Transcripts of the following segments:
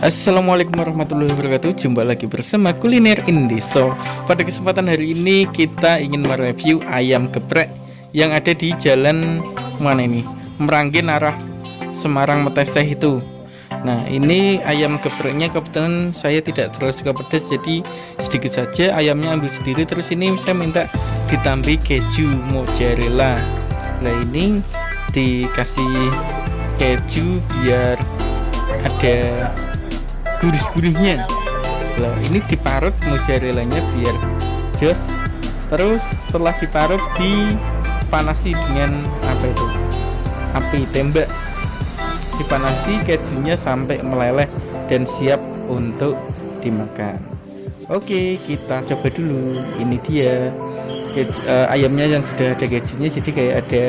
Assalamualaikum warahmatullahi wabarakatuh. Jumpa lagi bersama Kuliner Indeso. Pada kesempatan hari ini kita ingin mereview ayam geprek yang ada di jalan mana ini? Meranggen arah Semarang Meteseh itu. Nah, ini ayam gepreknya kebetulan saya tidak terlalu suka pedas, jadi sedikit saja ayamnya ambil sendiri. Terus ini saya minta ditambah keju mozzarella. Nah, ini dikasih keju biar ada gurih-gurihnya. Nah, ini diparut mozzarellanya biar jos. Terus setelah diparut dipanasi dengan apa itu? Api tembak. Dipanasi kejunya sampai meleleh dan siap untuk dimakan. Oke, kita coba dulu. Ini dia ayamnya yang sudah ada kejunya, jadi kayak ada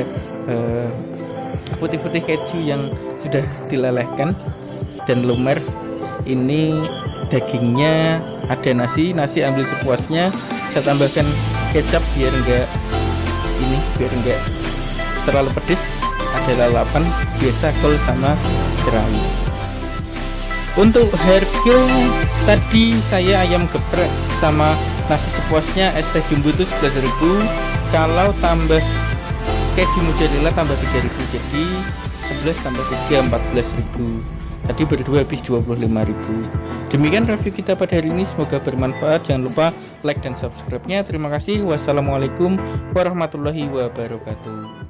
putih-putih keju yang sudah dilelehkan dan lumer. Ini dagingnya, ada nasi ambil sepuasnya. Saya tambahkan kecap biar enggak terlalu pedes. Ada lalapan biasa kol sama tirai. Untuk harga tadi saya ayam geprek sama nasi sepuasnya es teh jumbo itu 11.000. Kalau tambah keju mozzarella tambah 3.000, jadi 11 tambah 3 14.000. Tadi berdua habis 25.000. Demikian review kita pada hari ini, semoga bermanfaat. Jangan lupa like dan subscribe-nya. Terima kasih. Wassalamualaikum warahmatullahi wabarakatuh.